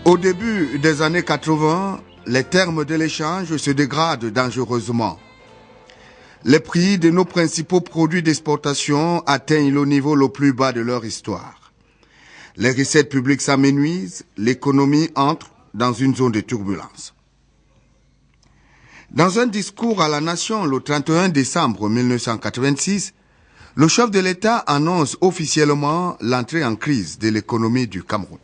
Au début des années 80, les termes de l'échange se dégradent dangereusement. Les prix de nos principaux produits d'exportation atteignent le niveau le plus bas de leur histoire. Les recettes publiques s'amenuisent, l'économie entre dans une zone de turbulence. Dans un discours à la nation le 31 décembre 1986, le chef de l'État annonce officiellement l'entrée en crise de l'économie du Cameroun.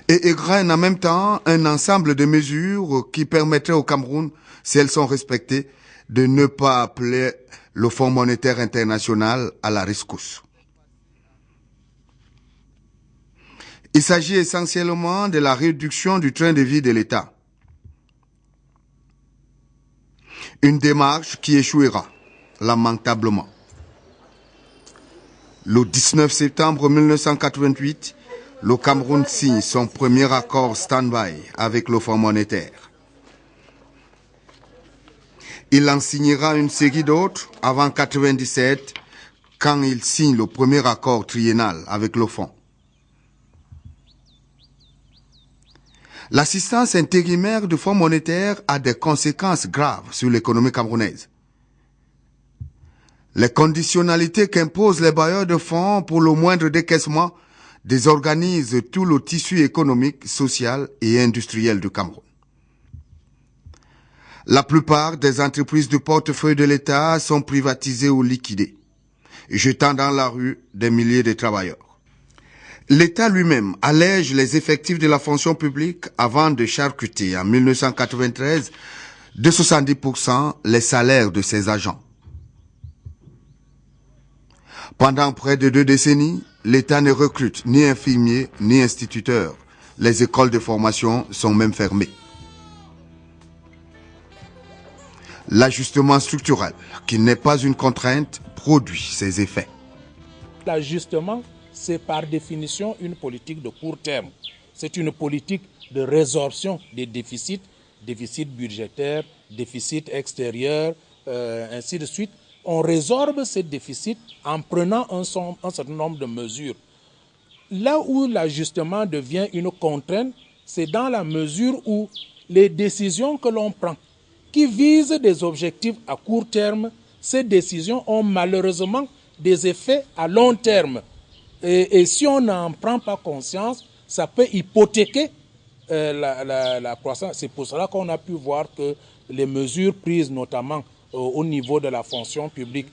Et égrène en même temps un ensemble de mesures qui permettraient au Cameroun, si elles sont respectées, de ne pas appeler le Fonds monétaire international à la rescousse. Il s'agit essentiellement de la réduction du train de vie de l'État. Une démarche qui échouera, lamentablement. Le 19 septembre 1988, le Cameroun signe son premier accord stand-by avec le Fonds monétaire. Il en signera une série d'autres avant 1997, quand il signe le premier accord triennal avec le Fonds. L'assistance intérimaire du Fonds monétaire a des conséquences graves sur l'économie camerounaise. Les conditionnalités qu'imposent les bailleurs de fonds pour le moindre décaissement désorganisent tout le tissu économique, social et industriel du Cameroun. La plupart des entreprises du portefeuille de l'État sont privatisées ou liquidées, jetant dans la rue des milliers de travailleurs. L'État lui-même allège les effectifs de la fonction publique avant de charcuter en 1993 de 70% les salaires de ses agents. Pendant près de 2 décennies, l'État ne recrute ni infirmiers ni instituteurs. Les écoles de formation sont même fermées. L'ajustement structurel, qui n'est pas une contrainte, produit ses effets. L'ajustement, c'est par définition une politique de court terme. C'est une politique de résorption des déficits, déficit budgétaire, déficit extérieur, ainsi de suite. On résorbe ces déficits en prenant un certain nombre de mesures. Là où l'ajustement devient une contrainte, c'est dans la mesure où les décisions que l'on prend, qui visent des objectifs à court terme, ces décisions ont malheureusement des effets à long terme. Et si on n'en prend pas conscience, ça peut hypothéquer la croissance. C'est pour cela qu'on a pu voir que les mesures prises notamment au niveau de la fonction publique,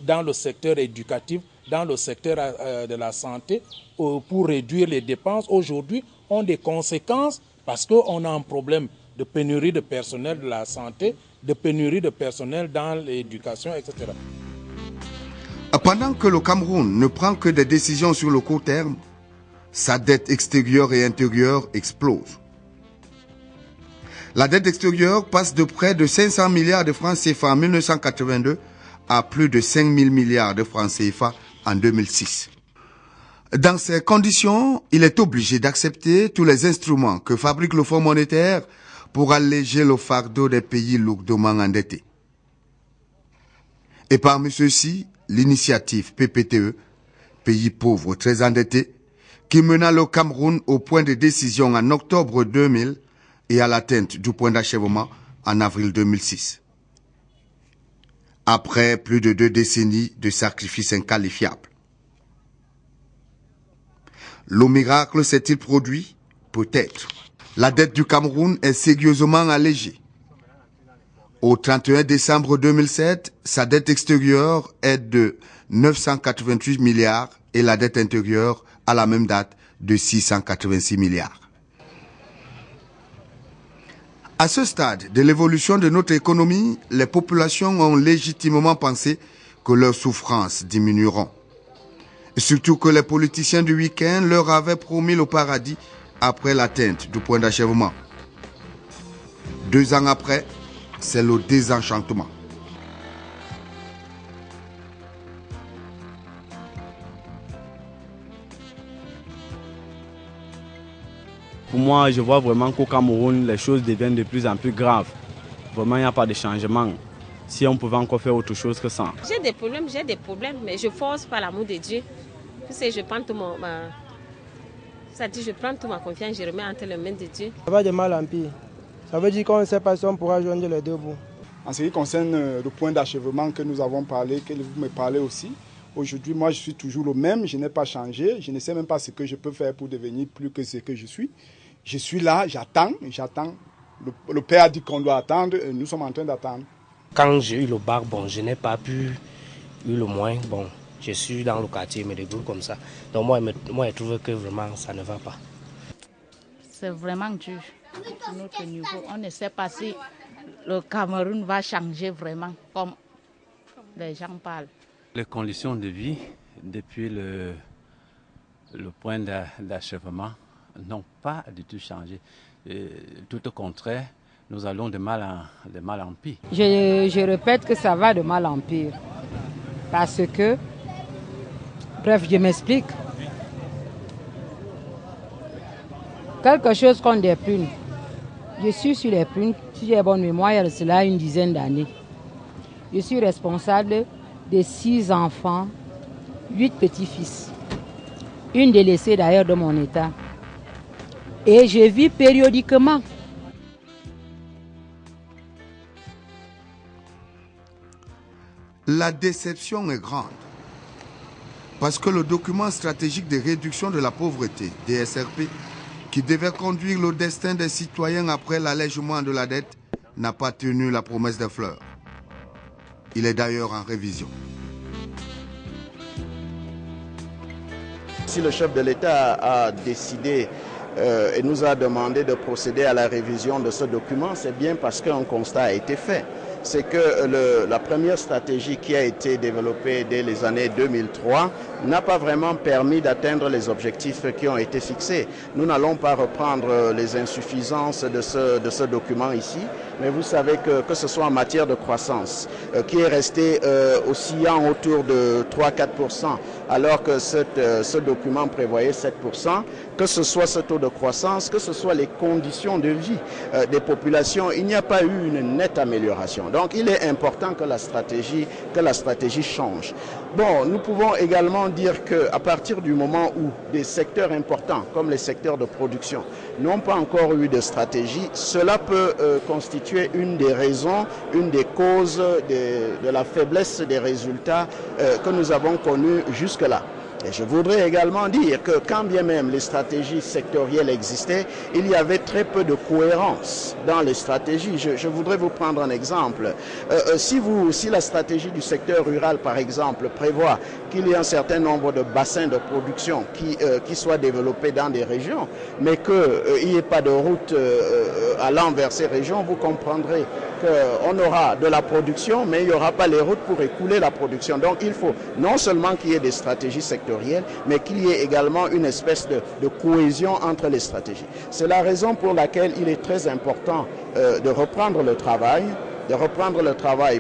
dans le secteur éducatif, dans le secteur de la santé, pour réduire les dépenses, aujourd'hui, ont des conséquences parce qu'on a un problème de pénurie de personnel de la santé, de pénurie de personnel dans l'éducation, etc. Pendant que le Cameroun ne prend que des décisions sur le court terme, sa dette extérieure et intérieure explose. La dette extérieure passe de près de 500 milliards de francs CFA en 1982 à plus de 5 000 milliards de francs CFA en 2006. Dans ces conditions, il est obligé d'accepter tous les instruments que fabrique le Fonds monétaire pour alléger le fardeau des pays lourdement endettés. Et parmi ceux-ci, l'initiative PPTE, pays pauvres très endettés, qui mena le Cameroun au point de décision en octobre 2000 et à l'atteinte du point d'achèvement en avril 2006. Après plus de 2 décennies de sacrifices inqualifiables. Le miracle s'est-il produit? Peut-être. La dette du Cameroun est sérieusement allégée. Au 31 décembre 2007, sa dette extérieure est de 988 milliards et la dette intérieure, à la même date, de 686 milliards. À ce stade de l'évolution de notre économie, les populations ont légitimement pensé que leurs souffrances diminueront. Surtout que les politiciens du week-end leur avaient promis le paradis après l'atteinte du point d'achèvement. 2 ans après, c'est le désenchantement. Pour moi, je vois vraiment qu'au Cameroun, les choses deviennent de plus en plus graves. Vraiment, il n'y a pas de changement. Si on pouvait encore faire autre chose que ça. J'ai des problèmes, mais je force par l'amour de Dieu. Tu sais, je prends tout Ça dit, je prends toute ma confiance, je remets entre les mains de Dieu. Ça va de mal en pire. Ça veut dire qu'on ne sait pas si on pourra joindre les deux bouts. En ce qui concerne le point d'achèvement que nous avons parlé, que vous me parlez aussi, aujourd'hui, moi, je suis toujours le même, je n'ai pas changé, je ne sais même pas ce que je peux faire pour devenir plus que ce que je suis. Je suis là, j'attends. Le père a dit qu'on doit attendre, et nous sommes en train d'attendre. Quand j'ai eu le bac, bon, je n'ai pas pu eu le moyen. Bon, je suis dans le quartier, me débrouille comme ça. Donc moi, je trouve que vraiment, ça ne va pas. C'est vraiment dur à notre niveau. On ne sait pas si le Cameroun va changer vraiment, comme les gens parlent. Les conditions de vie, depuis le point d'achèvement, n'ont pas du tout changé. Tout au contraire, nous allons de mal en pire. Je répète que ça va de mal en pire. Parce que, bref, je m'explique. Quelque chose comme des prunes. Je suis sur les prunes, si j'ai bonne mémoire, il y a cela une dizaine d'années. Je suis responsable de 6 enfants, 8 petits-fils. Une délaissée d'ailleurs de mon état. Et je vis périodiquement. La déception est grande. Parce que le document stratégique de réduction de la pauvreté, DSRP, qui devait conduire le destin des citoyens après l'allègement de la dette, n'a pas tenu la promesse des fleurs. Il est d'ailleurs en révision. Si le chef de l'État a décidé et nous a demandé de procéder à la révision de ce document, c'est bien parce qu'un constat a été fait. C'est que la première stratégie qui a été développée dès les années 2003 n'a pas vraiment permis d'atteindre les objectifs qui ont été fixés. Nous n'allons pas reprendre les insuffisances de ce document ici, mais vous savez que ce soit en matière de croissance, qui est resté oscillant autour de 3-4%, alors que ce document prévoyait 7%, que ce soit ce taux de croissance, que ce soit les conditions de vie des populations, il n'y a pas eu une nette amélioration. Donc il est important que la stratégie change. Bon, nous pouvons également dire qu'à partir du moment où des secteurs importants, comme les secteurs de production, n'ont pas encore eu de stratégie, cela peut constituer une des raisons, une des causes de la faiblesse des résultats que nous avons connus jusque-là. Et je voudrais également dire que quand bien même les stratégies sectorielles existaient, il y avait très peu de cohérence dans les stratégies. Je voudrais vous prendre un exemple. Si la stratégie du secteur rural, par exemple, prévoit qu'il y ait un certain nombre de bassins de production qui soient développés dans des régions, mais qu'il n'y ait pas de route allant vers ces régions, vous comprendrez qu'on aura de la production, mais il n'y aura pas les routes pour écouler la production. Donc il faut non seulement qu'il y ait des stratégies sectorielles, mais qu'il y ait également une espèce de cohésion entre les stratégies. C'est la raison pour laquelle il est très important de reprendre le travail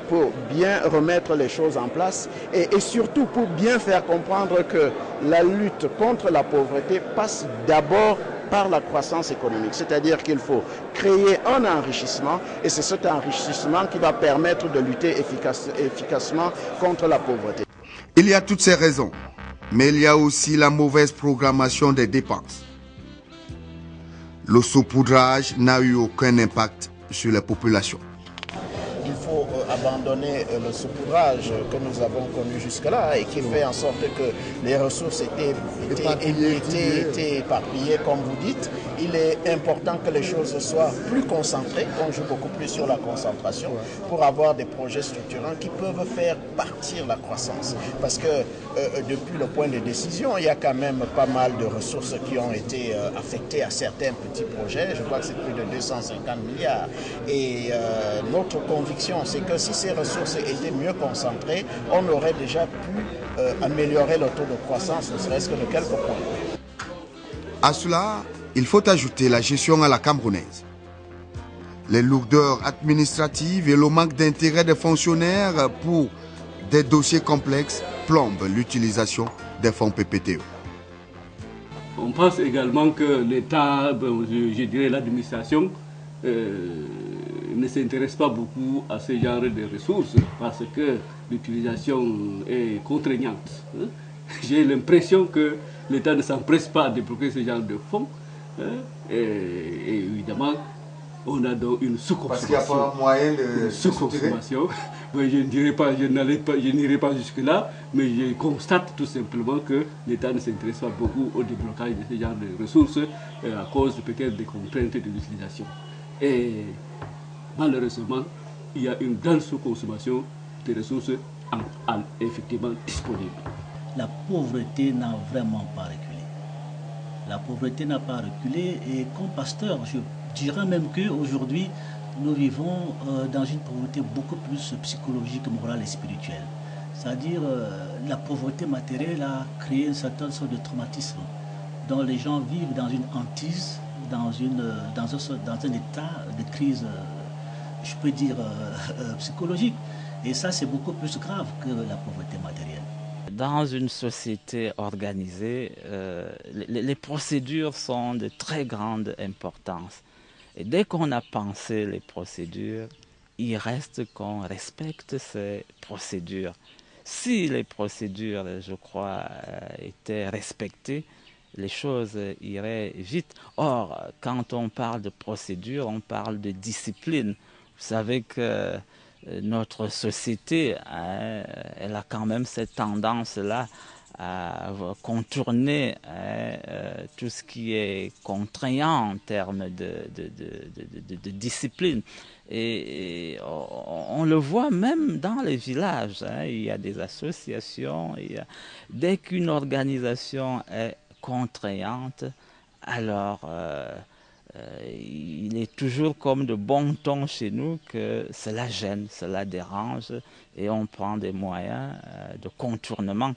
pour bien remettre les choses en place et surtout pour bien faire comprendre que la lutte contre la pauvreté passe d'abord par la croissance économique. C'est-à-dire qu'il faut créer un enrichissement et c'est cet enrichissement qui va permettre de lutter efficacement contre la pauvreté. Il y a toutes ces raisons, mais il y a aussi la mauvaise programmation des dépenses. Le saupoudrage n'a eu aucun impact sur les populations. Il faut abandonner le saupoudrage que nous avons connu jusque-là et qui fait en sorte que les ressources étaient éparpillées, comme vous dites. Il est important que les choses soient plus concentrées, qu'on joue beaucoup plus sur la concentration pour avoir des projets structurants qui peuvent faire partir la croissance. Parce que depuis le point de décision, il y a quand même pas mal de ressources qui ont été affectées à certains petits projets. Je crois que c'est plus de 250 milliards. Et notre conviction, c'est que si ces ressources étaient mieux concentrées, on aurait déjà pu améliorer le taux de croissance, ne serait-ce que de quelques points. À cela, il faut ajouter la gestion à la camerounaise. Les lourdeurs administratives et le manque d'intérêt des fonctionnaires pour des dossiers complexes plombent l'utilisation des fonds PPTE. On pense également que l'État, je dirais l'administration, ne s'intéresse pas beaucoup à ce genre de ressources parce que l'utilisation est contraignante. J'ai l'impression que l'État ne s'empresse pas à débloquer ce genre de fonds. Hein, et évidemment, on a donc une sous-consommation. Parce qu'il n'y a pas moyen de sous-consommation. Je n'irai pas jusque-là, mais je constate tout simplement que l'État ne s'intéresse pas beaucoup au déblocage de ce genre de ressources à cause peut-être des contraintes de l'utilisation. Et malheureusement, il y a une grande sous-consommation des ressources effectivement disponibles. La pauvreté n'a vraiment pas reculé. La pauvreté n'a pas reculé et comme pasteur, je dirais même qu'aujourd'hui, nous vivons dans une pauvreté beaucoup plus psychologique, morale et spirituelle. C'est-à-dire la pauvreté matérielle a créé une certaine sorte de traumatisme dont les gens vivent dans une hantise, dans un état de crise, je peux dire, psychologique. Et ça, c'est beaucoup plus grave que la pauvreté matérielle. Dans une société organisée, les procédures sont de très grande importance. Et dès qu'on a pensé les procédures, il reste qu'on respecte ces procédures. Si les procédures, je crois, étaient respectées, les choses iraient vite. Or, quand on parle de procédure, on parle de discipline. Vous savez que notre société, elle a quand même cette tendance-là à contourner tout ce qui est contraignant en termes de discipline. Et on le voit même dans les villages. Il y a des associations. Dès qu'une organisation est contraignante, alors il est toujours comme de bon ton chez nous que cela gêne, cela dérange et on prend des moyens de contournement.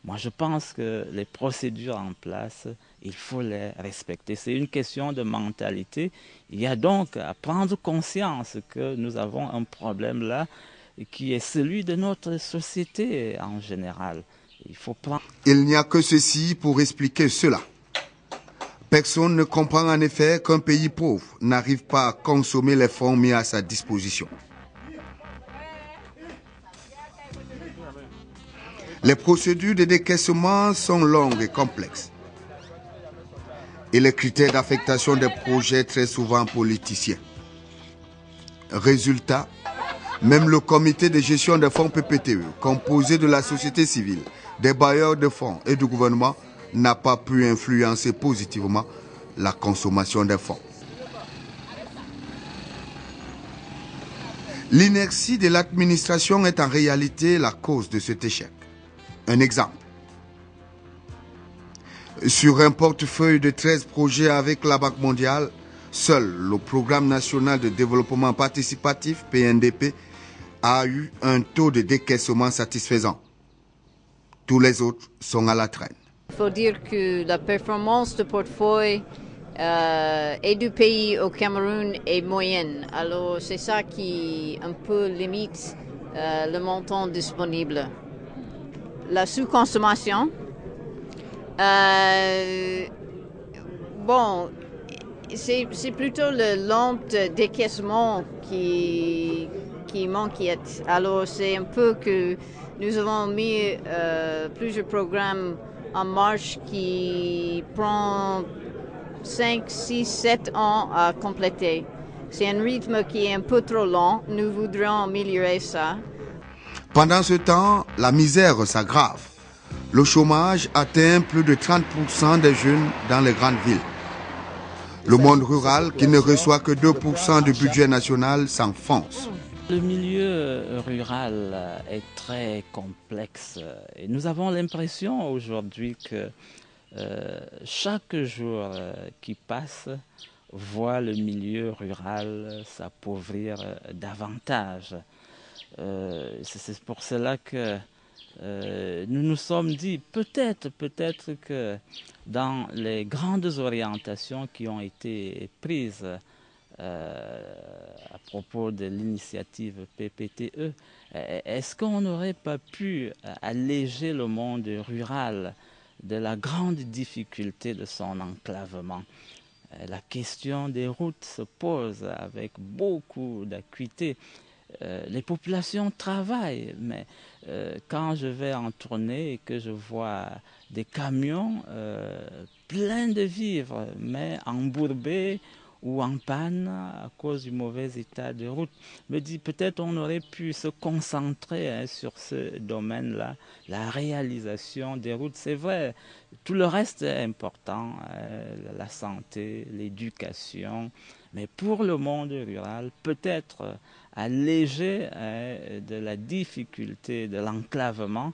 Moi, je pense que les procédures en place, il faut les respecter. C'est une question de mentalité. Il y a donc à prendre conscience que nous avons un problème là qui est celui de notre société en général. Il n'y a que ceci pour expliquer cela. Personne ne comprend en effet qu'un pays pauvre n'arrive pas à consommer les fonds mis à sa disposition. Les procédures de décaissement sont longues et complexes. Et les critères d'affectation des projets très souvent politiciens. Résultat, même le comité de gestion des fonds PPTE, composé de la société civile, des bailleurs de fonds et du gouvernement, n'a pas pu influencer positivement la consommation des fonds. L'inertie de l'administration est en réalité la cause de cet échec. Un exemple. Sur un portefeuille de 13 projets avec la Banque mondiale, seul le Programme national de développement participatif, PNDP, a eu un taux de décaissement satisfaisant. Tous les autres sont à la traîne. Il faut dire que la performance du portefeuille et du pays au Cameroun est moyenne. Alors c'est ça qui un peu limite le montant disponible. La sous-consommation, bon, c'est plutôt le lent décaissement qui m'inquiète. Alors c'est un peu que nous avons mis plusieurs programmes en marche qui prend 5, 6, 7 ans à compléter. C'est un rythme qui est un peu trop lent. Nous voudrions améliorer ça. Pendant ce temps, la misère s'aggrave. Le chômage atteint plus de 30% des jeunes dans les grandes villes. Le monde rural, qui ne reçoit que 2% du budget national, s'enfonce. Le milieu rural est très complexe et nous avons l'impression aujourd'hui que chaque jour qui passe voit le milieu rural s'appauvrir davantage. C'est pour cela que nous nous sommes dit peut-être que dans les grandes orientations qui ont été prises à propos de l'initiative PPTE, est-ce qu'on n'aurait pas pu alléger le monde rural de la grande difficulté de son enclavement? La question des routes se pose avec beaucoup d'acuité. les populations travaillent, mais quand je vais en tournée et que je vois des camions pleins de vivres, mais embourbés ou en panne à cause du mauvais état de route, me dit peut-être on aurait pu se concentrer sur ce domaine-là, la réalisation des routes. C'est vrai, tout le reste est important, la santé, l'éducation, mais pour le monde rural, peut-être alléger de la difficulté de l'enclavement,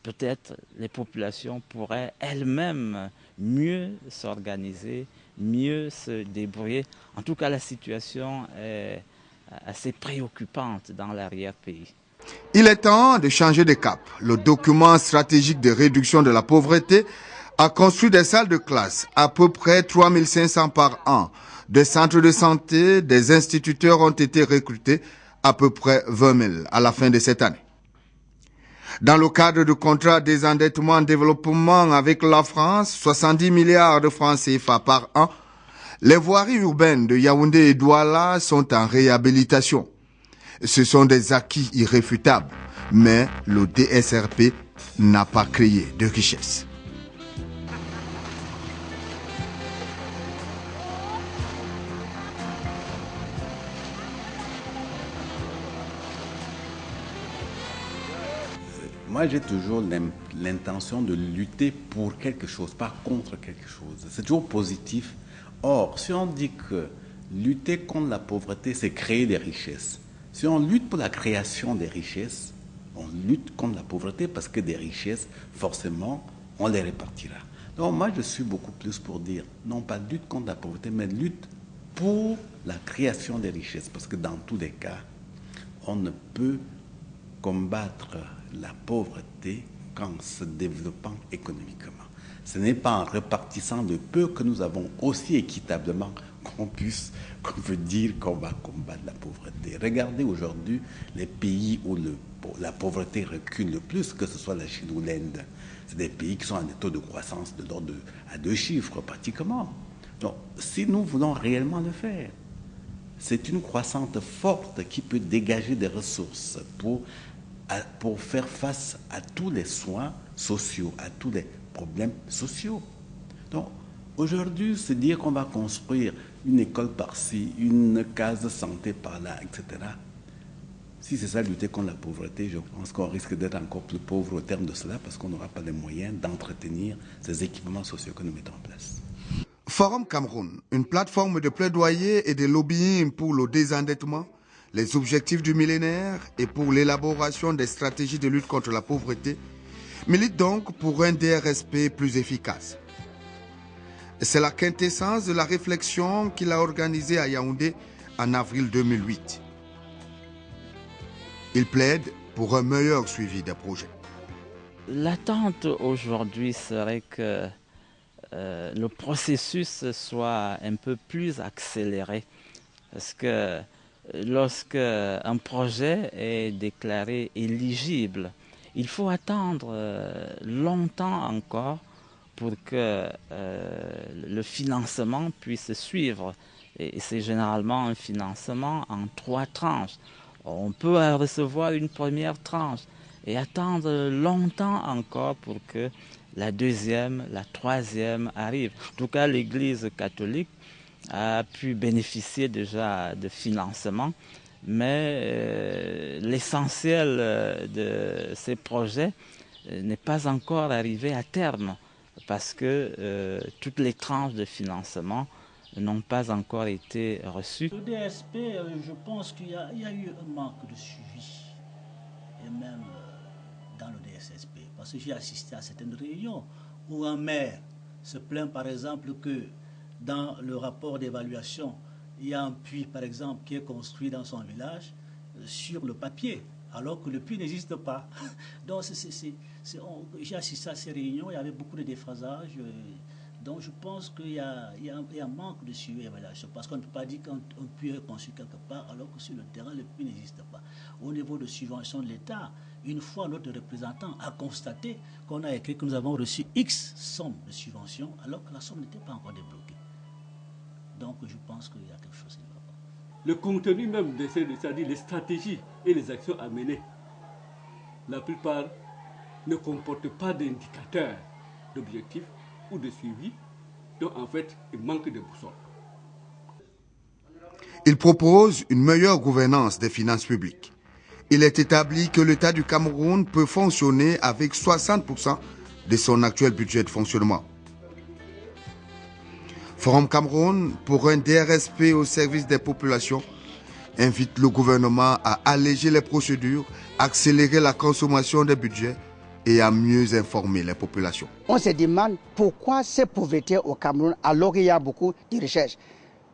peut-être les populations pourraient elles-mêmes mieux s'organiser, mieux se débrouiller. En tout cas, la situation est assez préoccupante dans l'arrière-pays. Il est temps de changer de cap. Le document stratégique de réduction de la pauvreté a construit des salles de classe, à peu près 3500 par an. Des centres de santé, des instituteurs ont été recrutés, à peu près 20 000 à la fin de cette année. Dans le cadre du contrat des endettements en développement avec la France, 70 milliards de francs CFA par an, les voiries urbaines de Yaoundé et Douala sont en réhabilitation. Ce sont des acquis irréfutables, mais le DSRP n'a pas créé de richesse. Moi, j'ai toujours l'intention de lutter pour quelque chose, pas contre quelque chose. C'est toujours positif. Or, si on dit que lutter contre la pauvreté, c'est créer des richesses. Si on lutte pour la création des richesses, on lutte contre la pauvreté parce que des richesses, forcément, on les répartira. Donc moi, je suis beaucoup plus pour dire, non pas lutte contre la pauvreté, mais lutte pour la création des richesses. Parce que dans tous les cas, on ne peut combattre la pauvreté qu'en se développant économiquement. Ce n'est pas en répartissant le peu que nous avons aussi équitablement qu'on peut dire qu'on va combattre la pauvreté. Regardez aujourd'hui les pays où la pauvreté recule le plus, que ce soit la Chine ou l'Inde. C'est des pays qui sont à des taux de croissance de l'ordre à 2 chiffres pratiquement. Donc, si nous voulons réellement le faire, c'est une croissance forte qui peut dégager des ressources pour faire face à tous les soins sociaux, à tous les problèmes sociaux. Donc, aujourd'hui, c'est dire qu'on va construire une école par-ci, une case de santé par-là, etc. Si c'est ça, lutter contre la pauvreté, je pense qu'on risque d'être encore plus pauvre au terme de cela parce qu'on n'aura pas les moyens d'entretenir ces équipements sociaux que nous mettons en place. Forum Cameroun, une plateforme de plaidoyer et de lobbying pour le désendettement, les objectifs du millénaire et pour l'élaboration des stratégies de lutte contre la pauvreté, milite donc pour un DRSP plus efficace. C'est la quintessence de la réflexion qu'il a organisée à Yaoundé en avril 2008. Il plaide pour un meilleur suivi des projets. L'attente aujourd'hui serait que le processus soit un peu plus accéléré. Parce que lorsque un projet est déclaré éligible, il faut attendre longtemps encore pour que le financement puisse suivre. Et c'est généralement un financement en 3 tranches. On peut recevoir une première tranche et attendre longtemps encore pour que la deuxième, la troisième arrive. En tout cas, l'Église catholique a pu bénéficier déjà de financement, mais l'essentiel de ces projets n'est pas encore arrivé à terme parce que toutes les tranches de financement n'ont pas encore été reçues. Le DSP, je pense qu'il y a eu un manque de suivi, et même dans le DSSP, parce que j'ai assisté à certaines réunions où un maire se plaint par exemple que dans le rapport d'évaluation, il y a un puits par exemple qui est construit dans son village sur le papier, alors que le puits n'existe pas. Donc j'ai assisté à ces réunions, il y avait beaucoup de déphrasages. Donc je pense qu'il y a un manque de suivi et d'évaluation, parce qu'on ne peut pas dire qu'un puits est construit quelque part alors que sur le terrain, le puits n'existe pas. Au niveau de subvention de l'État, une fois notre représentant a constaté qu'on a écrit que nous avons reçu X somme de subvention alors que la somme n'était pas encore débloquée. Donc je pense qu'il y a quelque chose qui ne va pas. le contenu même, c'est-à-dire les stratégies et les actions à mener, la plupart ne comportent pas d'indicateurs d'objectifs ou de suivi, donc en fait, il manque de boussole. Il propose une meilleure gouvernance des finances publiques. Il est établi que l'État du Cameroun peut fonctionner avec 60% de son actuel budget de fonctionnement. Forum Cameroun pour un DRSP au service des populations invite le gouvernement à alléger les procédures, accélérer la consommation des budgets et à mieux informer les populations. On se demande pourquoi cette pauvreté au Cameroun alors qu'il y a beaucoup de recherches.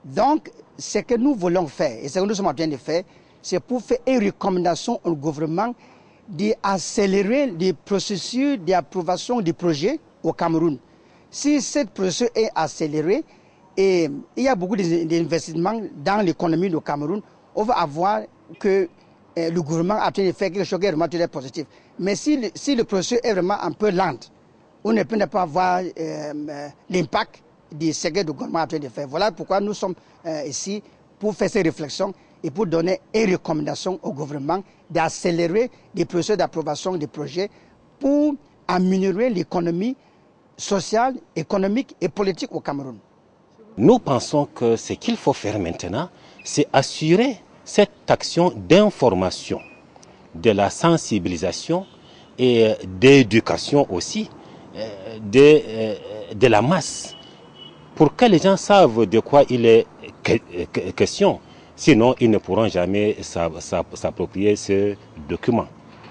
Donc, ce que nous voulons faire et ce que nous sommes en train de faire, c'est pour faire une recommandation au gouvernement d'accélérer les processus d'approbation des projets au Cameroun. Si cette procédure est accélérée et il y a beaucoup d'investissements dans l'économie du Cameroun, on va avoir que le gouvernement est en train de faire quelque chose qui est vraiment très positif. Mais si le processus est vraiment un peu lent, on ne peut pas avoir l'impact de ce que le gouvernement est en train de faire. Voilà pourquoi nous sommes ici pour faire ces réflexions et pour donner une recommandation au gouvernement d'accélérer les processus d'approbation des projets pour améliorer l'économie sociale, économique et politique au Cameroun. Nous pensons que ce qu'il faut faire maintenant, c'est assurer cette action d'information, de la sensibilisation et d'éducation aussi de la masse, pour que les gens savent de quoi il est question. Sinon, ils ne pourront jamais s'approprier ce document.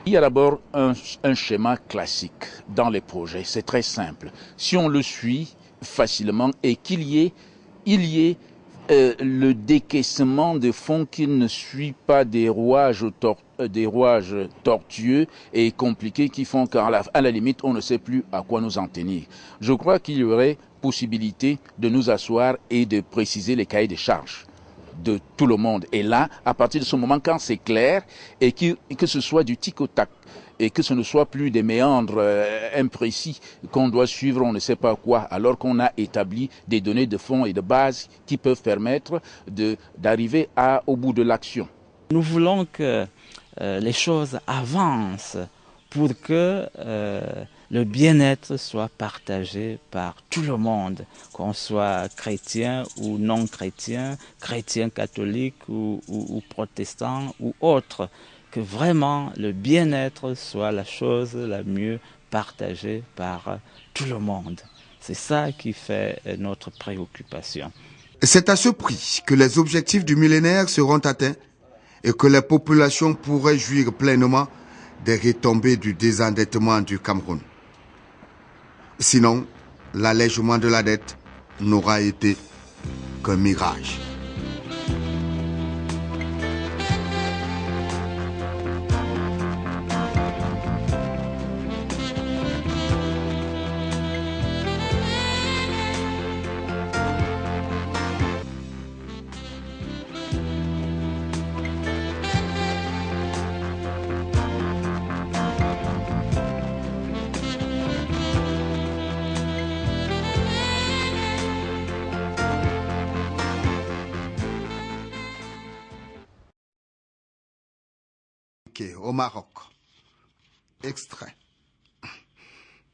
Il y a d'abord un schéma classique dans les projets. C'est très simple. Si on le suit facilement et qu'il y ait le décaissement de fonds qui ne suit pas des rouages tortueux et compliqués qui font qu'à la limite, on ne sait plus à quoi nous en tenir. Je crois qu'il y aurait possibilité de nous asseoir et de préciser les cahiers de charges de tout le monde. Et là, à partir de ce moment, quand c'est clair, et que ce soit du tic au tac, et que ce ne soit plus des méandres imprécis qu'on doit suivre, on ne sait pas quoi, alors qu'on a établi des données de fond et de base qui peuvent permettre d'arriver au bout de l'action. Nous voulons que les choses avancent pour que le bien-être soit partagé par tout le monde, qu'on soit chrétien ou non chrétien, chrétien catholique ou protestant ou autre, que vraiment le bien-être soit la chose la mieux partagée par tout le monde. C'est ça qui fait notre préoccupation. C'est à ce prix que les objectifs du millénaire seront atteints et que les populations pourraient jouir pleinement des retombées du désendettement du Cameroun. Sinon, l'allègement de la dette n'aura été qu'un mirage. Au Maroc. Extrait.